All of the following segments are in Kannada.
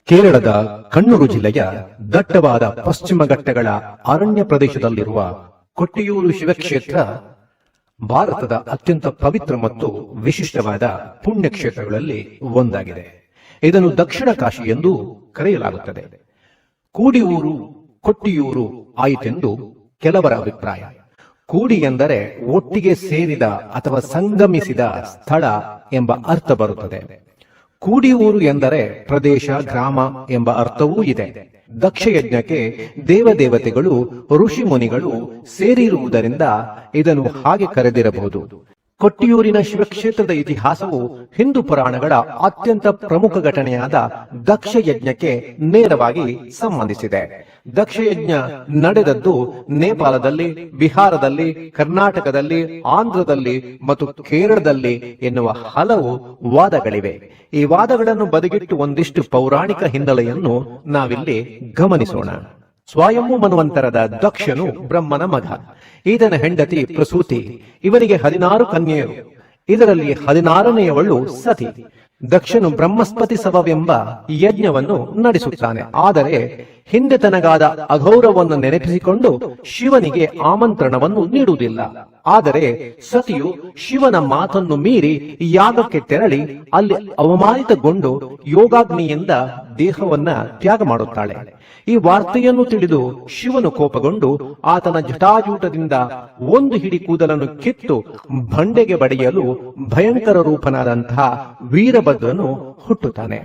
ಕೇರಳದ ಕಣ್ಣೂರು ಜಿಲ್ಲೆಯ ದಟ್ಟವಾದ ಪಶ್ಚಿಮ ಘಟ್ಟಗಳ ಅರಣ್ಯ ಪ್ರದೇಶದಲ್ಲಿರುವ ಕೊಟ್ಟಿಯೂರು ಶಿವಕ್ಷೇತ್ರ ಭಾರತದ ಅತ್ಯಂತ ಪವಿತ್ರ ಮತ್ತು ವಿಶಿಷ್ಟವಾದ ಪುಣ್ಯಕ್ಷೇತ್ರಗಳಲ್ಲಿ ಒಂದಾಗಿದೆ. ಇದನ್ನು ದಕ್ಷಿಣ ಕಾಶಿ ಎಂದು ಕರೆಯಲಾಗುತ್ತದೆ. ಕೂಡಿಯೂರು ಕೊಟ್ಟಿಯೂರು ಆಯಿತೆಂದು ಕೆಲವರ ಅಭಿಪ್ರಾಯ. ಕೂಡಿ ಎಂದರೆ ಒಟ್ಟಿಗೆ ಸೇರಿದ ಅಥವಾ ಸಂಗಮಿಸಿದ ಸ್ಥಳ ಎಂಬ ಅರ್ಥ ಬರುತ್ತದೆ. ಕೂಡಿಯೂರು ಎಂದರೆ ಪ್ರದೇಶ, ಗ್ರಾಮ ಎಂಬ ಅರ್ಥವೂ ಇದೆ. ದಕ್ಷಯಜ್ಞಕ್ಕೆ ದೇವದೇವತೆಗಳು, ಋಷಿ ಮುನಿಗಳು ಸೇರಿರುವುದರಿಂದ ಇದನ್ನು ಹಾಗೆ ಕರೆದಿರಬಹುದು. ಕೊಟ್ಟಿಯೂರಿನ ಶಿವಕ್ಷೇತ್ರದ ಇತಿಹಾಸವು ಹಿಂದೂ ಪುರಾಣಗಳ ಅತ್ಯಂತ ಪ್ರಮುಖ ಘಟನೆಯಾದ ದಕ್ಷಯಜ್ಞಕ್ಕೆ ನೇರವಾಗಿ ಸಂಬಂಧಿಸಿದೆ. ದಕ್ಷಯಜ್ಞ ನಡೆದದ್ದು ನೇಪಾಳದಲ್ಲಿ, ಬಿಹಾರದಲ್ಲಿ, ಕರ್ನಾಟಕದಲ್ಲಿ, ಆಂಧ್ರದಲ್ಲಿ ಮತ್ತು ಕೇರಳದಲ್ಲಿ ಎನ್ನುವ ಹಲವು ವಾದಗಳಿವೆ. ಈ ವಾದಗಳನ್ನು ಬದಿಗಿಟ್ಟು ಒಂದಿಷ್ಟು ಪೌರಾಣಿಕ ಹಿನ್ನೆಲೆಯನ್ನು ನಾವಿಲ್ಲಿ ಗಮನಿಸೋಣ. ಸ್ವಯಂಭೂ ಮನ್ವಂತರದ ದಕ್ಷನು ಬ್ರಹ್ಮನ ಮಗ. ಈತನ ಹೆಂಡತಿ ಪ್ರಸೂತಿ. ಇವನಿಗೆ 16 ಕನ್ಯೆಯರು. ಇದರಲ್ಲಿ 16ನೆಯವಳು ಸತಿ. ದಕ್ಷನು ಬ್ರಹ್ಮಸ್ಪತಿ ಸವವೆಂಬ ಯಜ್ಞವನ್ನು ನಡೆಸುತ್ತಾನೆ. ಆದರೆ ಹಿಂದೆ ತನಗಾದ ಅಗೌರವವನ್ನು ನೆನಪಿಸಿಕೊಂಡು ಶಿವನಿಗೆ ಆಮಂತ್ರಣವನ್ನು ನೀಡುವುದಿಲ್ಲ. ಆದರೆ ಸತಿಯು ಶಿವನ ಮಾತನ್ನು ಮೀರಿ ಯಾಗಕ್ಕೆ ತೆರಳಿ ಅಲ್ಲಿ ಅವಮಾನಿತಗೊಂಡು ಯೋಗಾಗ್ನಿಯಿಂದ ದೇಹವನ್ನ ತ್ಯಾಗ ಮಾಡುತ್ತಾಳೆ. ಈ ವಾರ್ತೆಯನ್ನು ತಿಳಿದು ಶಿವನು ಕೋಪಗೊಂಡು ಆತನ ಜಟಾಜೂಟದಿಂದ ಒಂದು ಹಿಡಿ ಕೂದಲನ್ನು ಕಿತ್ತು ಬಂಡೆಗೆ ಬಡಿಯಲು ಭಯಂಕರ ರೂಪನಾದಂತಹ ವೀರಭದ್ರನು ಹುಟ್ಟುತ್ತಾನೆ.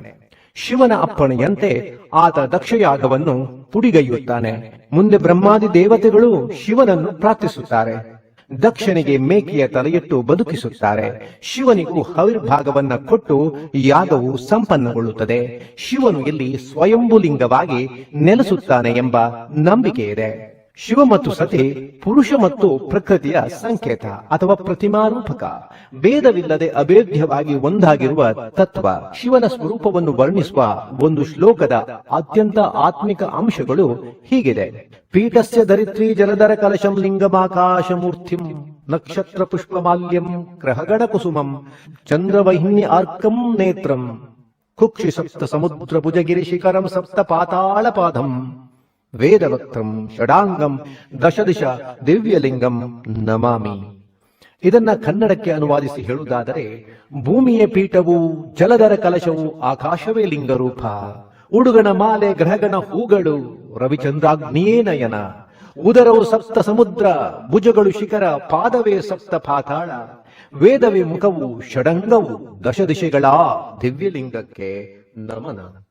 ಶಿವನ ಅಪ್ಪಣೆಯಂತೆ ಆತ ದಕ್ಷಯಾಗವನ್ನು ಪುಡಿಗೈಯುತ್ತಾನೆ. ಮುಂದೆ ಬ್ರಹ್ಮಾದಿ ದೇವತೆಗಳು ಶಿವನನ್ನು ಪ್ರಾರ್ಥಿಸುತ್ತಾರೆ. ದಕ್ಷನಿಗೆ ಮೇಕೆಯ ತಲೆಯಿಟ್ಟು ಬದುಕಿಸುತ್ತಾರೆ. ಶಿವನಿಗೂ ಹವಿರ್ಭಾಗವನ್ನ ಕೊಟ್ಟು ಯಾಗವು ಸಂಪನ್ನಗೊಳ್ಳುತ್ತದೆ. ಶಿವನು ಇಲ್ಲಿ ಸ್ವಯಂಭುಲಿಂಗವಾಗಿ ನೆಲೆಸುತ್ತಾನೆ ಎಂಬ ನಂಬಿಕೆ ಇದೆ. ಶಿವ ಮತ್ತು ಸತಿ ಪುರುಷ ಮತ್ತು ಪ್ರಕೃತಿಯ ಸಂಕೇತ ಅಥವಾ ಪ್ರತಿಮಾರೂಪಕ. ಭೇದವಿಲ್ಲದೆ ಅಭೇದ್ಯವಾಗಿ ಒಂದಾಗಿರುವ ತತ್ವ. ಶಿವನ ಸ್ವರೂಪವನ್ನು ವರ್ಣಿಸುವ ಒಂದು ಶ್ಲೋಕದ ಅತ್ಯಂತ ಆತ್ಮಿಕ ಅಂಶಗಳು ಹೀಗಿದೆ. ಪೀಠಸ್ಯ ಧರಿತ್ರಿ ಜಲಧರ ಕಲಶಂ ಲಿಂಗಮಾಕಾಶಮೂರ್ತಿಂ ನಕ್ಷತ್ರ ಪುಷ್ಪಮಾಲ್ಯಂ ಗ್ರಹಗಣ ಕುಸುಮಂ ಚಂದ್ರವಹಿನ್ಯ ಅರ್ಕಂ ನೇತ್ರಂ ಕುಕ್ಷಿ ಸಪ್ತ ಸಮುದ್ರ ಭುಜಗಿರಿ ಶಿಖರಂ ಸಪ್ತ ಪಾತಾಳ ಪಾದಂ ವೇದವಕ್ತ್ರಂ ಷಡಾಂಗಂ ದಶದಿಶ ದಿವ್ಯಲಿಂಗಂ ನಮಾಮಿ. ಇದನ್ನ ಕನ್ನಡಕ್ಕೆ ಅನುವಾದಿಸಿ ಹೇಳುವುದಾದರೆ, ಭೂಮಿಯ ಪೀಠವು, ಜಲಧರ ಕಲಶವು, ಆಕಾಶವೇ ಲಿಂಗರೂಪ, ಉಡುಗಣ ಮಾಲೆ ಗ್ರಹಗಣ ಹೂಗಳು, ರವಿಚಂದ್ರಾಗ್ನಿಯೇ ನಯನ, ಉದರವು ಸಪ್ತ ಸಮುದ್ರ, ಭುಜಗಳು ಶಿಖರ, ಪಾದವೇ ಸಪ್ತ ಪಾತಾಳ, ವೇದವೇ ಮುಖವು, ಷಡಂಗವು, ದಶದಿಶೆಗಳ ದಿವ್ಯಲಿಂಗಕ್ಕೆ ನಮನ.